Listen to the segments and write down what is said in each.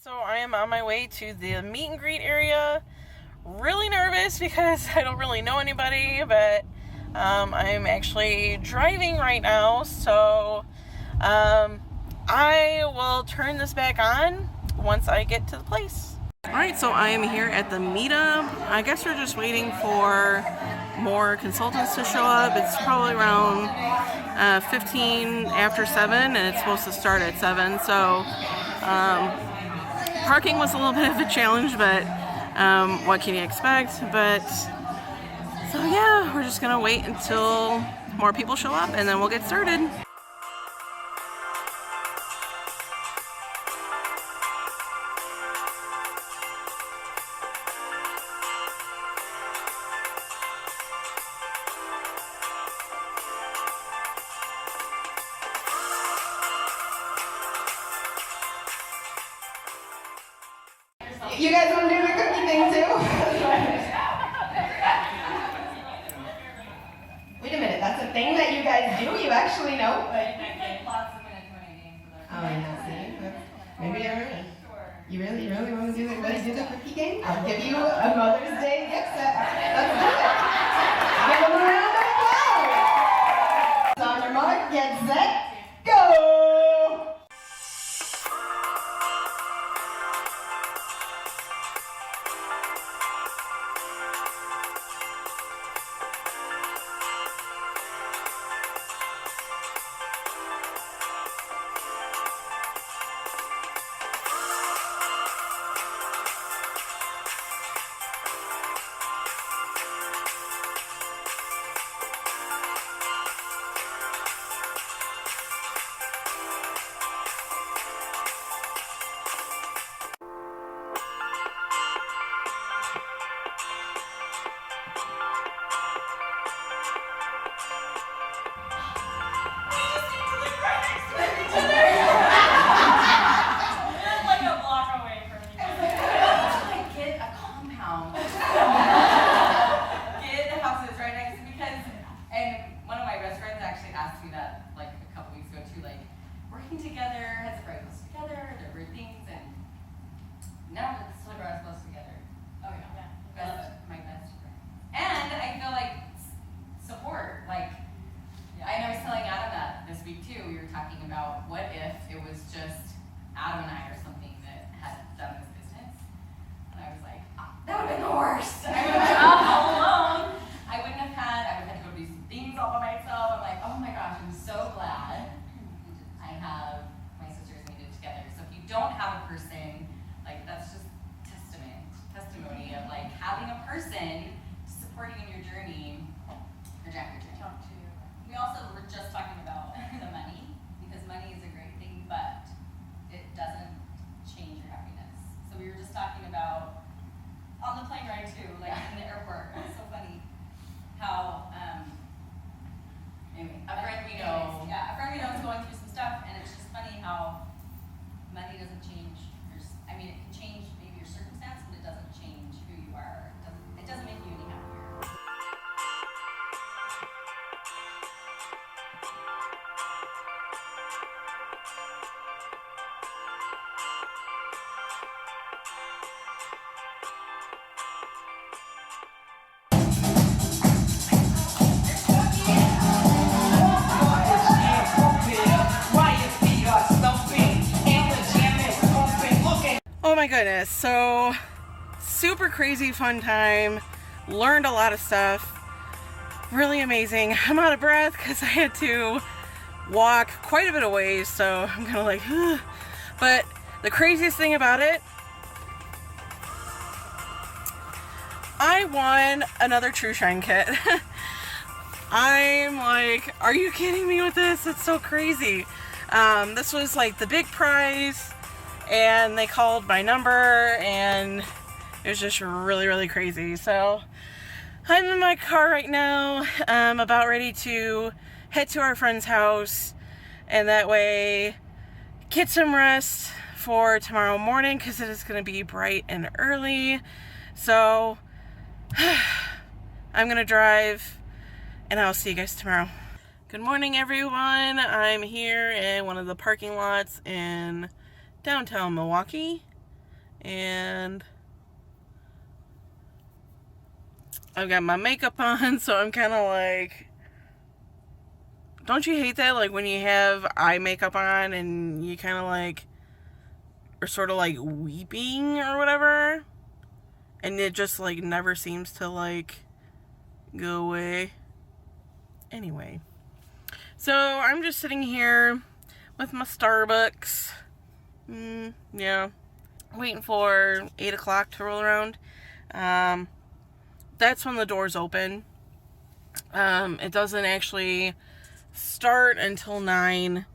So I am on my way to the meet and greet area. Really nervous because I don't really know anybody, but I'm actually driving right now, so I will turn this back on once I get to the place. Alright, so I am here at the meetup. I guess we're just waiting for more consultants to show up. It's probably around 15 after 7, and it's supposed to start at 7, so parking was a little bit of a challenge, but what can you expect? But so yeah, we're just gonna wait until more people show up and then we'll get started. You guys want to do the cookie thing too? Wait a minute, that's a thing that you guys do? You actually know? Oh, yeah, see? Maybe I'm right. You really want to do the cookie game? I'll give you a Mother's Day gift set. Let's do it. Give them a round of applause. So on your mark, get set, go! What if it was just Adam and I or something that had done this business? And I was like, that would have been the worst. I would have been all alone. I would have had to go do some things all by myself. I'm like, oh my gosh, I'm so glad I have my sisters and me together. So if you don't have a person, like that's just testimony of like having a person to support you in your journey or jack your journey. We also were just talking about the money. Because money is a great thing, but it doesn't change your happiness. So we were just talking about, on the plane ride too, like in the airport, it was so funny how, Anyway, a friend we know is going through some stuff, and it's just funny how money doesn't change it can change maybe your circumstance, but it doesn't change who you are. It doesn't make you any happier. Oh my goodness, so super crazy fun time, learned a lot of stuff, really amazing. I'm out of breath because I had to walk quite a bit of ways, so I'm kind of like, ugh. But the craziest thing about it, I won another True Shine kit. I'm like, are you kidding me with this? It's so crazy. This was like the big prize, and they called my number, and it was just really crazy. So I'm in my car right now. I'm about ready to head to our friend's house, and that way get some rest for tomorrow morning because it is going to be bright and early. So I'm going to drive, and I'll see you guys tomorrow. Good morning, everyone. I'm here in one of the parking lots in downtown Milwaukee. and I've got my makeup on, so I'm kind of like, don't you hate that? Like when you have eye makeup on and you kind of like are sort of like weeping or whatever, and it just like never seems to like go away. Anyway, so I'm just sitting here with my Starbucks. Yeah, waiting for 8 o'clock to roll around. That's when the doors open. It doesn't actually start until 9,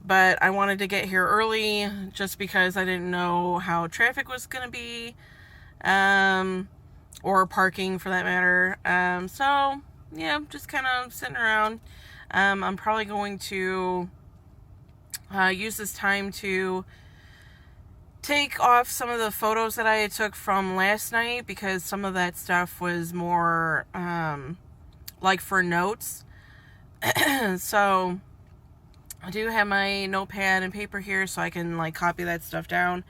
but I wanted to get here early just because I didn't know how traffic was gonna be, or parking for that matter. So yeah, just kind of sitting around. I'm probably going to use this time to take off some of the photos that I took from last night, because some of that stuff was more like for notes. So I do have my notepad and paper here, so I can like copy that stuff down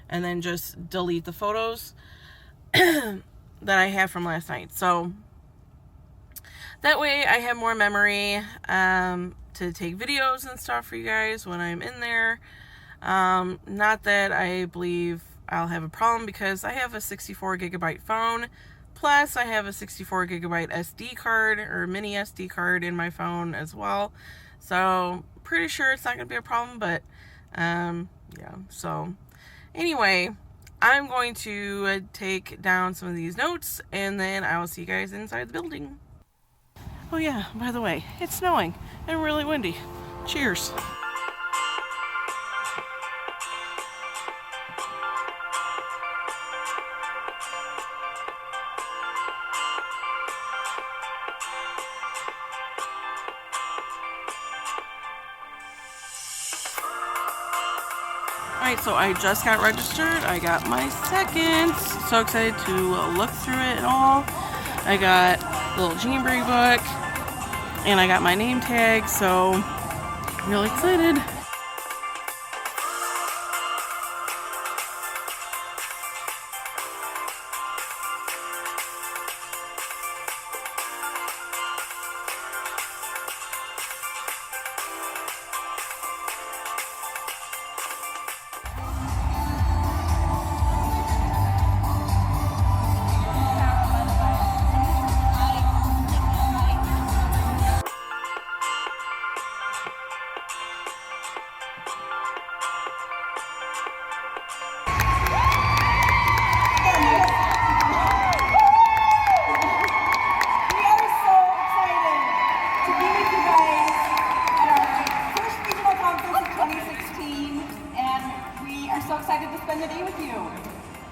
and then just delete the photos that I have from last night. So that way I have more memory to take videos and stuff for you guys when I'm in there. Not that I believe I'll have a problem, because I have a 64 gigabyte phone, plus I have a 64 gigabyte SD card or mini SD card in my phone as well. So pretty sure it's not gonna be a problem, but yeah. So anyway, I'm going to take down some of these notes, and then I will see you guys inside the building. Oh yeah, by the way, it's snowing and really windy. Cheers. Alright, so I just got registered. I got my second. So excited to look through it and all. I got a little Jamberry book, and I got my name tag, so really excited.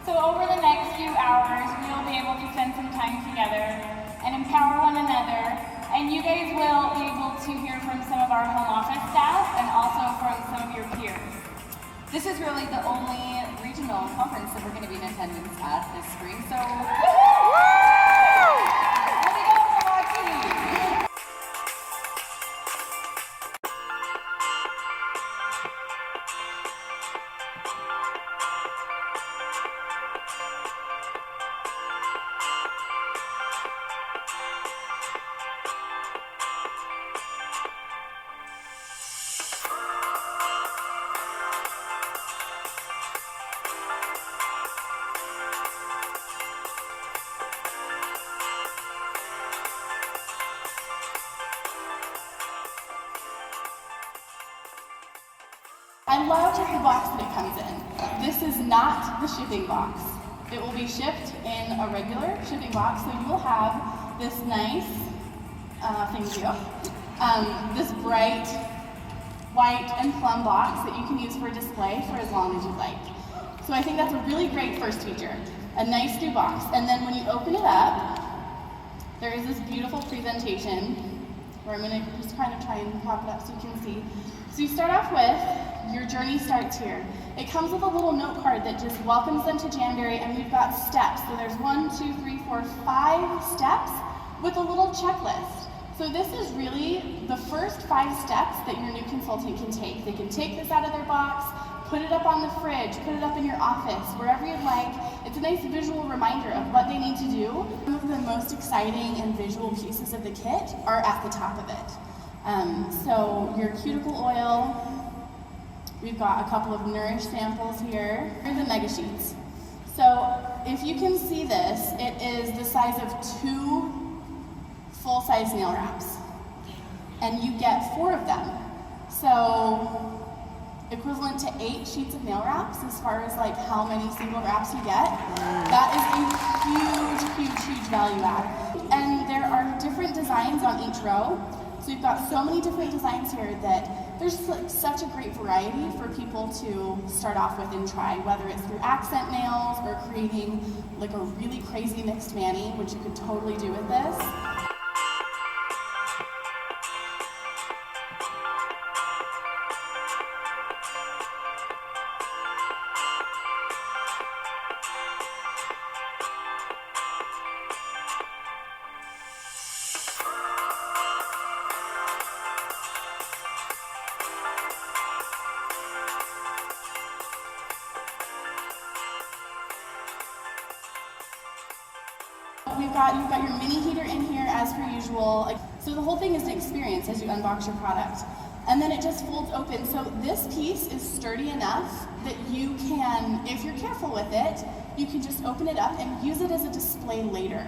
So over the next few hours, we'll be able to spend some time together and empower one another. And you guys will be able to hear from some of our home office staff and also from some of your peers. This is really the only regional conference that we're going to be in attendance at this spring, so way to go, Milwaukee! I love the box that it comes in. This is not the shipping box. It will be shipped in a regular shipping box, so you will have this nice, thank you, this bright white and plum box that you can use for display for as long as you like. So I think that's a really great first feature, a nice new box. And then when you open it up, there is this beautiful presentation where I'm gonna just kind of try and pop it up so you can see. So you start off with, your journey starts here. It comes with a little note card that just welcomes them to Jamberry, and we've got steps. So there's 1, 2, 3, 4, 5 steps with a little checklist. So this is really the first 5 steps that your new consultant can take. They can take this out of their box, Put it up on the fridge, put it up in your office, wherever you'd like. It's a nice visual reminder of what they need to do. Some of the most exciting and visual pieces of the kit are at the top of it. So your cuticle oil, we've got a couple of Nourish samples here. Here are the mega sheets. So if you can see this, it is the size of 2 full-size nail wraps. And you get 4 of them. So equivalent to 8 sheets of nail wraps as far as like how many single wraps you get. That is a huge value add. And there are different designs on each row. So you've got so many different designs here that there's like such a great variety for people to start off with and try, whether it's through accent nails or creating like a really crazy mixed mani, which you could totally do with this. You've got your mini heater in here as per usual. So the whole thing is an experience as you unbox your product. And then it just folds open. So this piece is sturdy enough that you can, if you're careful with it, you can just open it up and use it as a display later.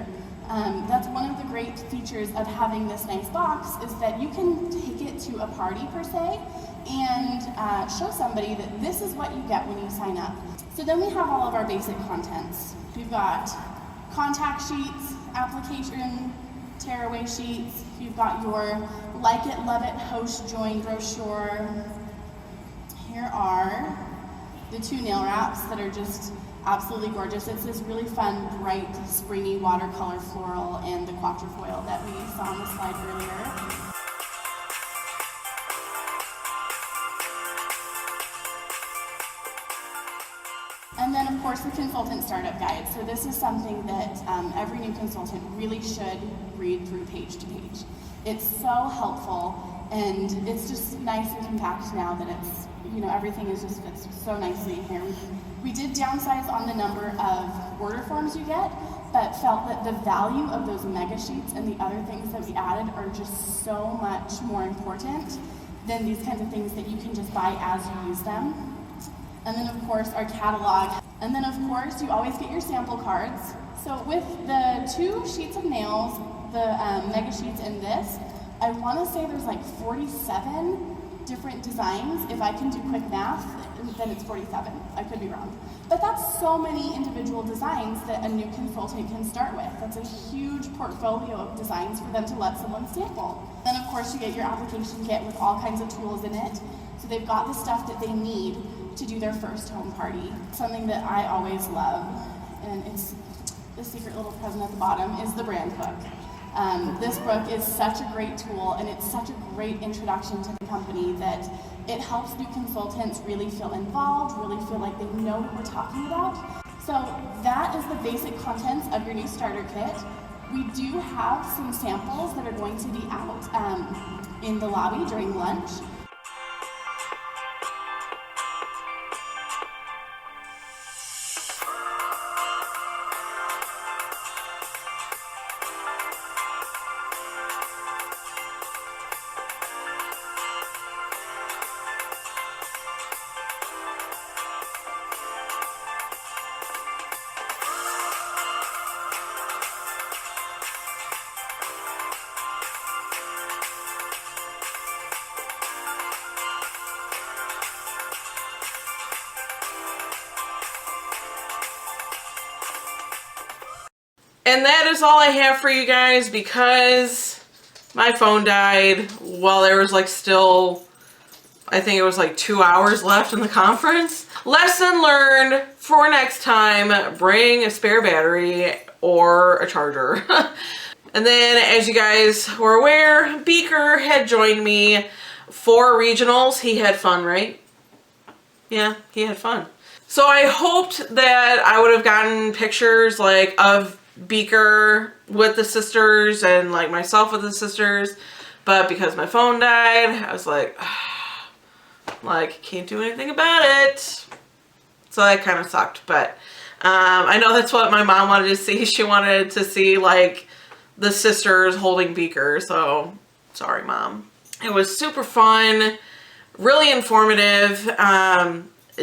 That's one of the great features of having this nice box is that you can take it to a party per se and show somebody that this is what you get when you sign up. So then we have all of our basic contents. We've got contact sheets, application tearaway sheets. You've got your Like It, Love It, Host Join brochure. Here are the 2 nail wraps that are just absolutely gorgeous. It's this really fun, bright, springy watercolor floral and the quatrefoil that we saw on the slide earlier. And then, of course, the consultant startup guide. So this is something that every new consultant really should read through page to page. It's so helpful, and it's just nice and compact now that it's, you know, everything is just fits so nicely in here. We did downsize on the number of order forms you get, but felt that the value of those mega sheets and the other things that we added are just so much more important than these kinds of things that you can just buy as you use them. And then, of course, our catalog. And then, of course, you always get your sample cards. So with the 2 sheets of nails, the mega sheets and this, I want to say there's like 47 different designs. If I can do quick math, then it's 47. I could be wrong. But that's so many individual designs that a new consultant can start with. That's a huge portfolio of designs for them to let someone sample. Then, of course, you get your application kit with all kinds of tools in it. So they've got the stuff that they need to do their first home party. Something that I always love, and it's the secret little present at the bottom, is the brand book. This book is such a great tool, and it's such a great introduction to the company that it helps new consultants really feel involved, really feel like they know what we're talking about. So that is the basic contents of your new starter kit. We do have some samples that are going to be out in the lobby during lunch. And that is all I have for you guys because my phone died while there was like still, I think it was like 2 hours left in the conference. Lesson learned for next time, bring a spare battery or a charger. And then as you guys were aware, Beaker had joined me for regionals. He had fun, right? Yeah, he had fun. So I hoped that I would have gotten pictures like of Beaker with the sisters and like myself with the sisters, but because my phone died, I was like, Like, can't do anything about it. So that kind of sucked. But I know that's what my mom wanted to see. She wanted to see, like, the sisters holding beakers. So, sorry, Mom. It was super fun. Really informative.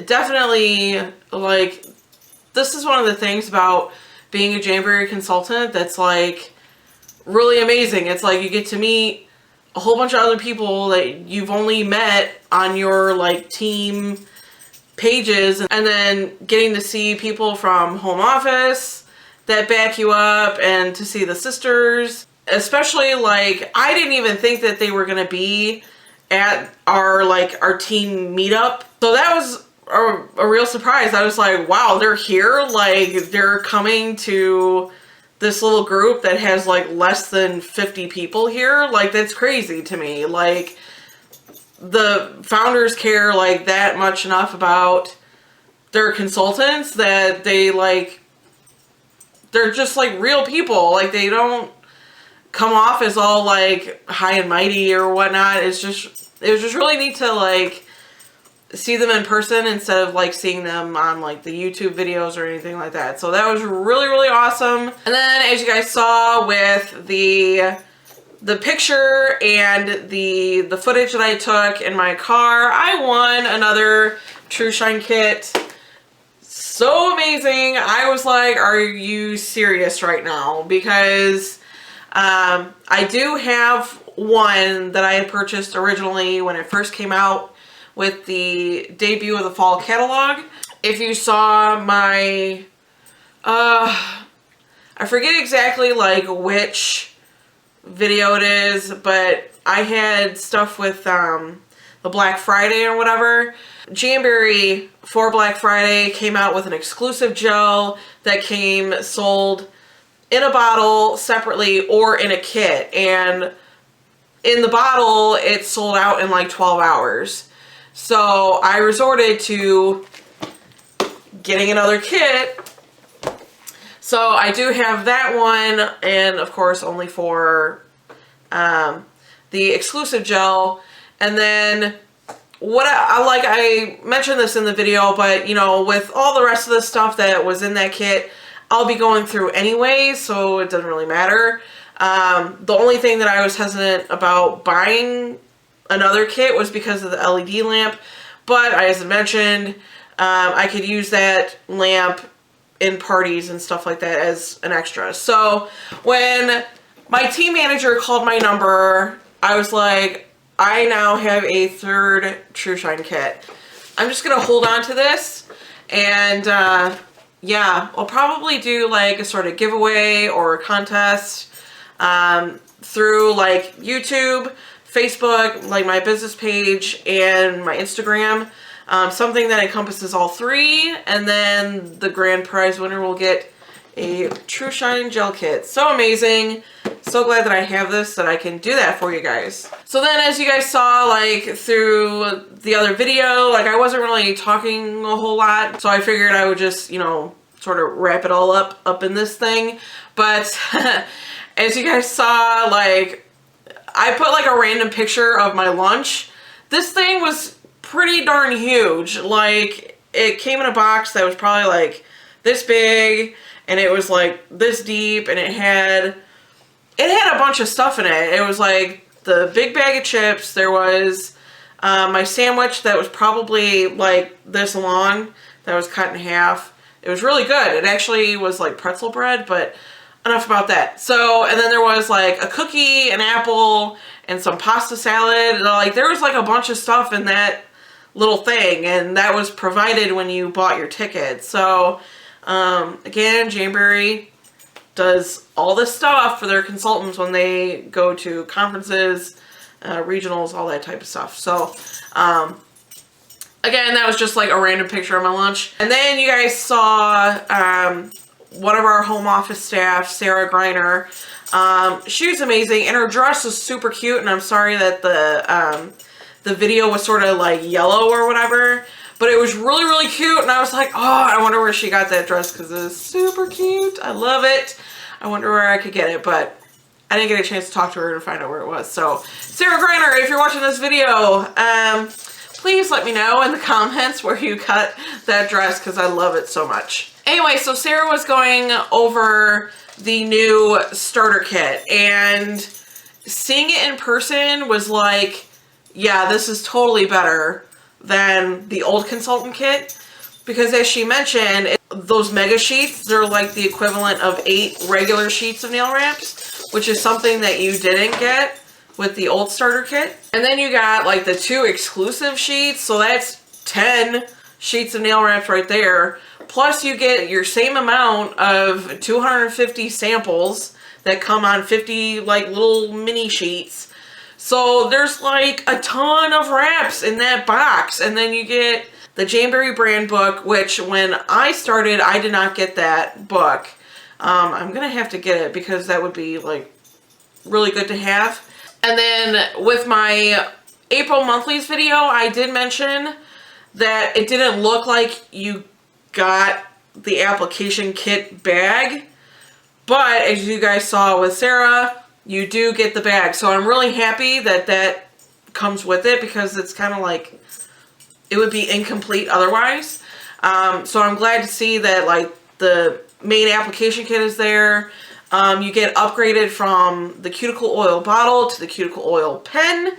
Definitely, like, this is one of the things about being a Jamberry consultant that's, like, really amazing. It's like you get to meet a whole bunch of other people that you've only met on your, like, team pages, and then getting to see people from home office that back you up, and to see the sisters. Especially, like, I didn't even think that they were gonna be at our, like, our team meetup. So that was a real surprise. I was like, wow, they're here? Like, they're coming to this little group that has, like, less than 50 people here? Like, that's crazy to me. Like, the founders care, like, that much enough about their consultants that they, like, they're just, like, real people. Like, they don't come off as all, like, high and mighty or whatnot. It was just really neat to, like, see them in person instead of, like, seeing them on, like, the YouTube videos or anything like that. So that was really, really awesome. And then, as you guys saw with the picture and the footage that I took in my car, I won another True Shine kit. So amazing. I was like, are you serious right now? Because I do have one that I had purchased originally when it first came out with the debut of the fall catalog. If you saw my, I forget exactly, like, which video it is, but I had stuff with the Black Friday or whatever. Jamberry for Black Friday came out with an exclusive gel that came sold in a bottle separately or in a kit, and in the bottle it sold out in like 12 hours. So I resorted to getting another kit. So I do have that one, and of course only for the exclusive gel. And then what I mentioned this in the video, but you know, with all the rest of the stuff that was in that kit, I'll be going through anyway, so it doesn't really matter. The only thing that I was hesitant about buying another kit was because of the LED lamp, but as I mentioned, I could use that lamp in parties and stuff like that as an extra. So when my team manager called my number, I was like, I now have a third True Shine kit. I'm just gonna hold on to this, and yeah, I'll probably do like a sort of giveaway or a contest through like YouTube, Facebook, like my business page, and my Instagram. Something that encompasses all three, and then the grand prize winner will get a True Shine gel kit. So amazing. So glad that I have this, that I can do that for you guys. So then, as you guys saw, like through the other video, like I wasn't really talking a whole lot, so I figured I would just, you know, sort of wrap it all up in this thing. But as you guys saw, like I put like a random picture of my lunch. This thing was pretty darn huge. Like, it came in a box that was probably like this big, and it was like this deep, and it had a bunch of stuff in it. It was like the big bag of chips. There was my sandwich that was probably like this long, that was cut in half. It was really good. It actually was like pretzel bread, but enough about that. So, and then there was like a cookie, an apple, and some pasta salad. Like, there was like a bunch of stuff in that little thing, and that was provided when you bought your ticket. So, again, Jamberry does all this stuff for their consultants when they go to conferences, regionals, all that type of stuff. So, again, that was just like a random picture of my lunch. And then you guys saw one of our home office staff, Sarah Greiner. She was amazing, and her dress was super cute, and I'm sorry that the video was sort of like yellow or whatever, but it was really, really cute, and I was like, oh, I wonder where she got that dress, because it's super cute. I love it. I wonder where I could get it, but I didn't get a chance to talk to her and find out where it was. So, Sarah Greiner, if you're watching this video, please let me know in the comments where you cut that dress because I love it so much. Anyway, so Sarah was going over the new starter kit, and seeing it in person was like, yeah, this is totally better than the old consultant kit, because as she mentioned, those mega sheets, they're like the equivalent of 8 regular sheets of nail wraps, which is something that you didn't get with the old starter kit. And then you got like the 2 exclusive sheets, so that's 10 sheets of nail wraps right there. Plus you get your same amount of 250 samples that come on 50 like little mini sheets. So there's like a ton of wraps in that box. And then you get the Jamberry brand book, which when I started, I did not get that book. I'm gonna have to get it because that would be like really good to have. And then with my April monthlies video, I did mention that it didn't look like you got the application kit bag, but as you guys saw with Sarah, you do get the bag. So I'm really happy that that comes with it, because it's kind of like, it would be incomplete otherwise. So I'm glad to see that like the main application kit is there. You get upgraded from the cuticle oil bottle to the cuticle oil pen.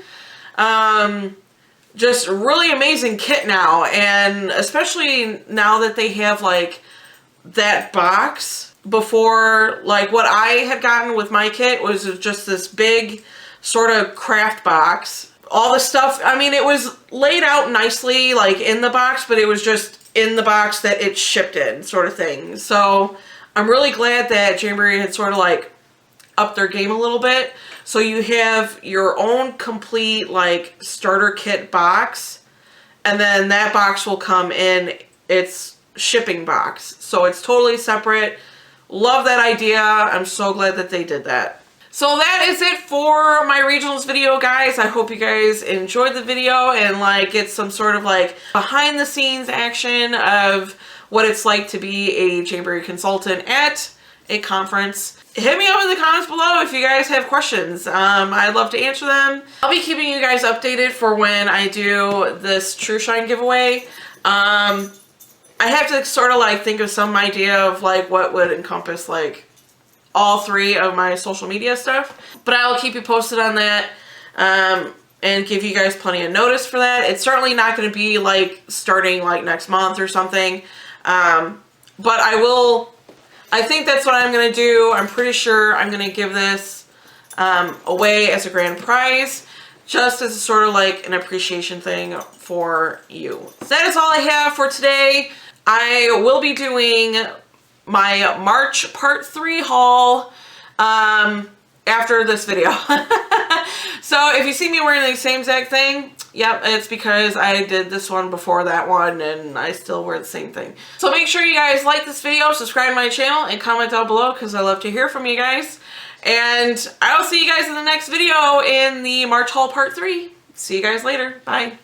Just really amazing kit now, and especially now that they have like that box. Before, like what I had gotten with my kit was just this big sort of craft box. All the stuff, I mean, it was laid out nicely like in the box, but it was just in the box that it shipped in, sort of thing. So I'm really glad that Jamberry had sort of like upped their game a little bit. So you have your own complete like starter kit box, and then that box will come in its shipping box. So it's totally separate. Love that idea. I'm so glad that they did that. So that is it for my regionals video, guys. I hope you guys enjoyed the video and like get some sort of like behind the scenes action of what it's like to be a Jamberry consultant at a conference. Hit me up in the comments below if you guys have questions. I'd love to answer them. I'll be keeping you guys updated for when I do this True Shine giveaway. I have to sort of like think of some idea of like what would encompass like all 3 of my social media stuff, but I'll keep you posted on that, and give you guys plenty of notice for that. It's certainly not going to be like starting like next month or something, but I think that's what I'm going to do. I'm pretty sure I'm going to give this away as a grand prize, just as a sort of like an appreciation thing for you. So that is all I have for today. I will be doing my March part 3 haul after this video. So if you see me wearing the same exact thing, yep, it's because I did this one before that one and I still wear the same thing. So make sure you guys like this video, subscribe to my channel, and comment down below because I love to hear from you guys. And I will see you guys in the next video in the March haul part 3. See you guys later. Bye.